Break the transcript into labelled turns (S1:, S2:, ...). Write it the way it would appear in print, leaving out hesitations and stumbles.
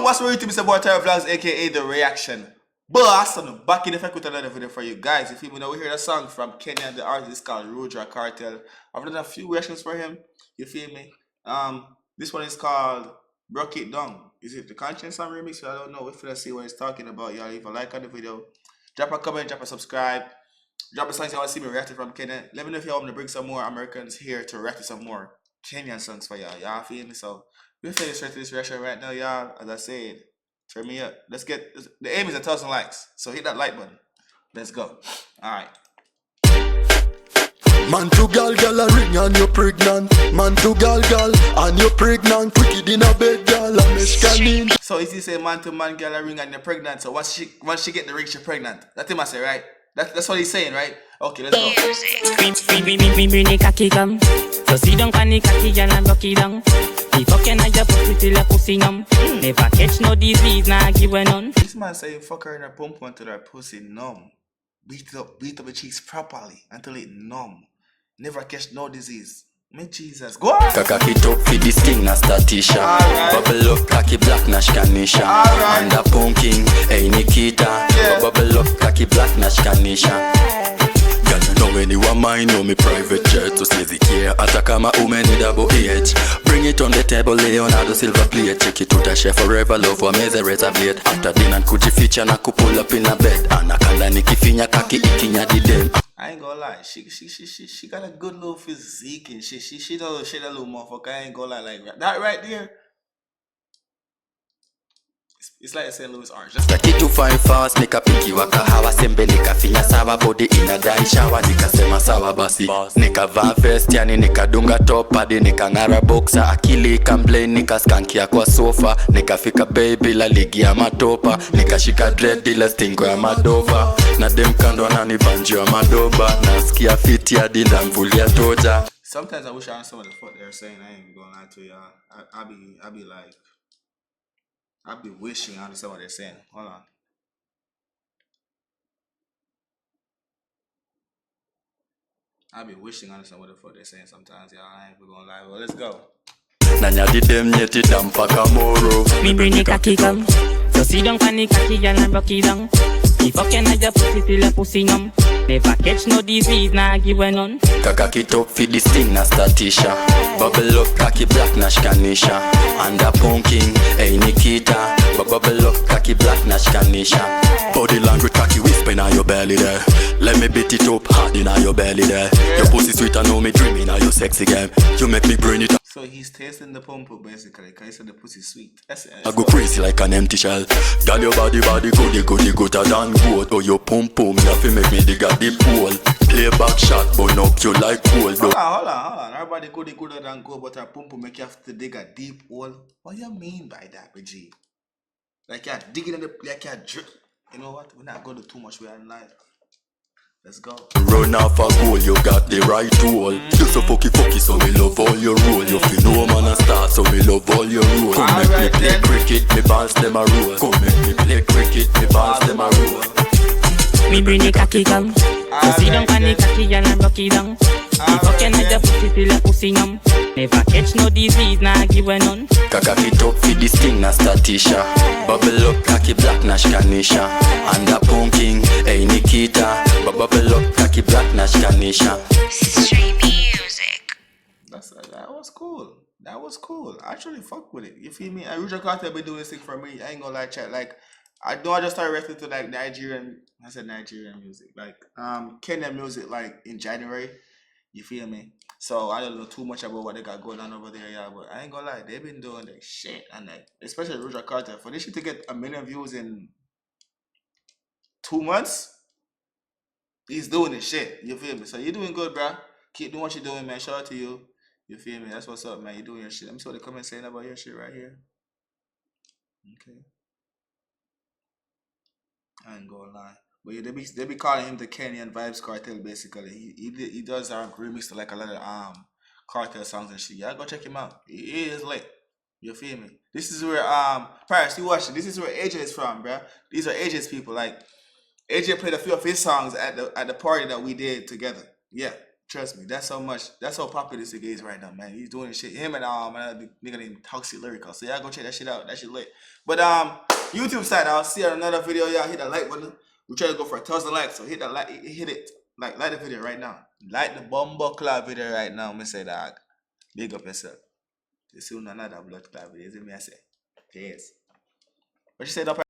S1: what's my YouTube? It's about Terror Vlogs, aka The Reaction. Boss, I'm back in effect with another video for you guys. If you know, we hear a song from Kenya, the artist is called Rudra Kartel. I've done a few reactions for him. You feel me? This one is called Bruk Dung. Is it the Conscience Song remix? I don't know. If you see what he's talking about, y'all leave a like on the video, drop a comment, drop a subscribe, drop a song if you want to see me reacting from Kenya. Let me know if you want me to bring some more Americans here to react to some more Kenyan songs for y'all. Y'all feel me? So we're finna straight to this reaction right now, y'all. As I said, turn me up. Let's get the aim is 1,000 likes. So hit that like button. Let's go. Alright.
S2: Man to gal a ring and you're pregnant. Man to gal and you're pregnant. Wicked in a bed gal and scanning.
S1: So is he say man to man gal a ring and you're pregnant? So once she get the ring, she's pregnant. That's him I say, right? That's what he's saying, right? Okay, let's go.
S3: Bring the cocky come. So sit down on the cocky gal and rock it down. The fucking I just pussy till a pussy numb. Never catch no disease, nah give a none.
S1: This man saying fuck her in her pump until her pussy numb. Beat up the cheeks properly until it numb. Never catch no disease. Me Jesus, go on!
S2: Kakaki top for this thing na statisha. Bubble up kaki black nash kanisha. And a punking, hey Nikita. Bubble up kaki black nash kanisha. Girl, you know anyone mine, know me private jet. To say the care, Atakama umeni double H. Bring it on the table, Leonardo silver plate. Check it to the chef forever, love for meze razor blade. After dinner, kuji feature na pull up in a bed. Anakanda nikifinya kaki ikinya di dem.
S1: I ain't gonna lie, she got a good little physique and shit. She does shit a little motherfucker. I ain't gonna lie, like that right there. It's like a St. Louis orange.
S2: Taki to find fast, nika piki waka hawa sembe nika finya sawa body ina dai shower nika sema sawa basi. Nika va vest yani nika dunga top hadi nika ngara boxer akili complain nika skankia kwa sofa nika fika baby la ligi ya matopa nika shika dread ila stingo ya madova na dem kando anani banjo ya madoba nasikia fiti hadi ndamvulia toja.
S1: Sometimes I wish I understood what the fuck they're saying. I ain't gonna lie to y'all. I be like, I be wishing I understand what they're saying. Hold on. I be wishing I understand what the fuck they're saying sometimes, y'all. I ain't gonna lie. Well, let's go.
S2: Nanya di dem nyeti dampa kamoro.
S3: Me bring the cocky come. So sit down on the cocky gal and rock it down. The fucking I just pussy till a pussy numb. Never catch no disease, nah give a none.
S2: Kakaki top for this thing na statisha. Bubble up kaki black nash kanisha. And a punking, hey Nikita. Bubble up kaki black nash kanisha. Body language kaki whisper in your belly there. Let me beat it up hard in your belly there. Your pussy sweet and know me dreaming of your sexy game. You make me bring it up.
S1: So he's tasting the pump basically, cause he said the pussy sweet. That's
S2: I go crazy like an empty shell. Girl, your body goody gooder than goat. Oh, your pum you have to make me dig a deep hole. Play back shot, burn up you like coal.
S1: Hold on. Everybody goody gooder than goat, but her pum make you have to dig a deep hole. What do you mean by that, BG? Like you're digging in the, like you're drip. You know what? We're not going to do too much with our life. Let's go.
S2: Run off a goal, you got the right tool. You so fucky, so me love all your rule. You feel no man a start, so me love all your rule. Come make me play cricket, me balls them a roll. Come make me play cricket, me balls them a roll.
S3: Me bring the cocky come. So sit down on the cocky gal and rock it down. The fucking I just pussy till a pussy numb. Never catch no disease, nah give a none.
S2: Kakaki top for this thing na statisha. Bubble up kaki black nash kanisha. And a punking, hey Nikita. Bubble up kaki black nash kanisha.
S3: Straight music.
S1: That was cool. That was cool. I actually fuck with it. You feel me? And Rudra Kartel been doing this thing for me. I ain't gonna lie, chat. Like I just started reacting to like Nigerian music, like Kenyan music, like in January. You feel me? So I don't know too much about what they got going on over there, yeah. But I ain't gonna lie, they've been doing that shit, and like especially Rudra Kartel, for this shit to get 1 million views in 2 months, he's doing this shit. You feel me? So you're doing good, bro. Keep doing what you're doing, man. Shout out to you. You feel me? That's what's up, man. You're doing your shit. Let me see what the comments saying about your shit right here. Okay. I ain't gonna lie. But yeah, they be calling him the Kenyan Vibes Cartel basically. He does remix to like a lot of cartel songs and shit. Yeah, go check him out. He is lit. You feel me? This is where Paris, you watch it. This is where AJ is from, bruh. These are AJ's people. Like AJ played a few of his songs at the party that we did together. Yeah. Trust me, that's how popular this nigga is right now, man. He's doing shit. Him and man, nigga named Toxic Lyrical. So y'all go check that shit out. That shit lit. But YouTube side, I'll see you on another video. Y'all hit that like button. We try to go for 1,000 likes, so hit that like, hit it. Like the video right now. Like the Bumbo Club video right now. Me say dog. Big up yourself. You see another blood club video. Is it me I say? Yes. What you said up?